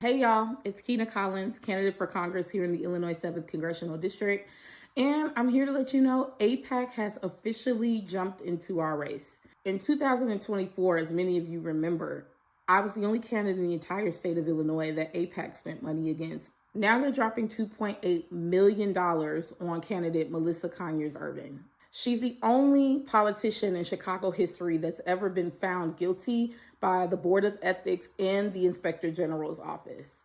Hey y'all, it's Keena Collins, candidate for Congress here in the Illinois 7th Congressional District. And I'm here to let you know AIPAC has officially jumped into our race. In 2024, as many of you remember, I was the only candidate in the entire state of Illinois that AIPAC spent money against. Now they're dropping $2.8 million on candidate Melissa Conyers-Irvin. She's the only politician in Chicago history that's ever been found guilty by the Board of Ethics and the Inspector General's office.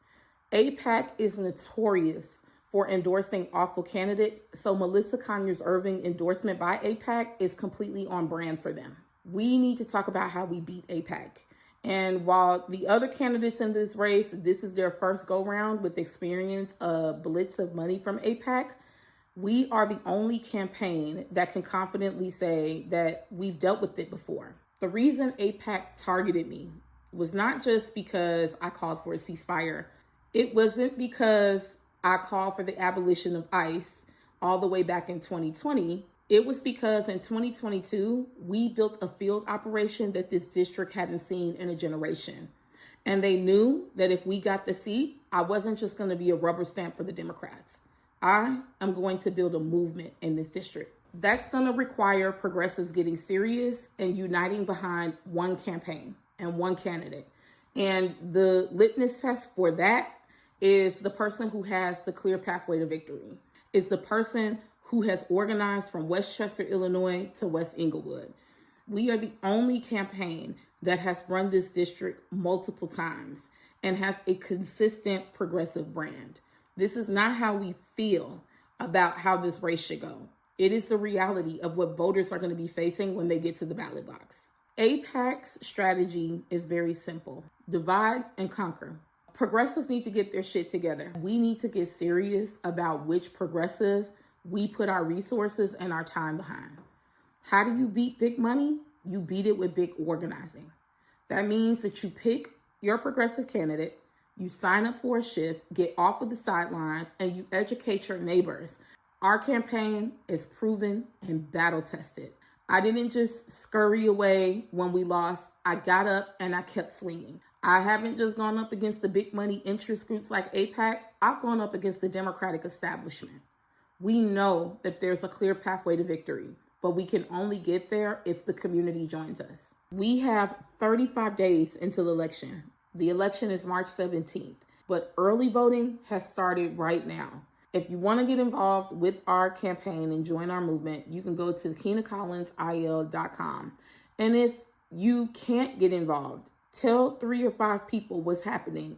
AIPAC is notorious for endorsing awful candidates, so Melissa Conyers-Irvin endorsement by AIPAC is completely on brand for them. We need to talk about how we beat AIPAC. And while the other candidates in this race, this is their first go-round with experience of blitz of money from AIPAC, we are the only campaign that can confidently say that we've dealt with it before. The reason AIPAC targeted me was not just because I called for a ceasefire. It wasn't because I called for the abolition of ICE all the way back in 2020. It was because in 2022, we built a field operation that this district hadn't seen in a generation. And they knew that if we got the seat, I wasn't just going to be a rubber stamp for the Democrats. I am going to build a movement in this district. That's going to require progressives getting serious and uniting behind one campaign and one candidate. And the litmus test for that is the person who has the clear pathway to victory. Is the person who has organized from Westchester, Illinois to West Englewood. We are the only campaign that has run this district multiple times and has a consistent progressive brand. This is not how we feel about how this race should go. It is the reality of what voters are going to be facing when they get to the ballot box. AIPAC's strategy is very simple. Divide and conquer. Progressives need to get their shit together. We need to get serious about which progressive we put our resources and our time behind. How do you beat big money? You beat it with big organizing. That means that you pick your progressive candidate, you sign up for a shift, get off of the sidelines, and you educate your neighbors. Our campaign is proven and battle tested. I didn't just scurry away when we lost. I got up and I kept swinging. I haven't just gone up against the big money interest groups like AIPAC. I've gone up against the Democratic establishment. We know that there's a clear pathway to victory, but we can only get there if the community joins us. We have 35 days until the election. The election is March 17th, but early voting has started right now. If you want to get involved with our campaign and join our movement, you can go to KeenaCollinsIL.com. And if you can't get involved, tell 3 or 5 people what's happening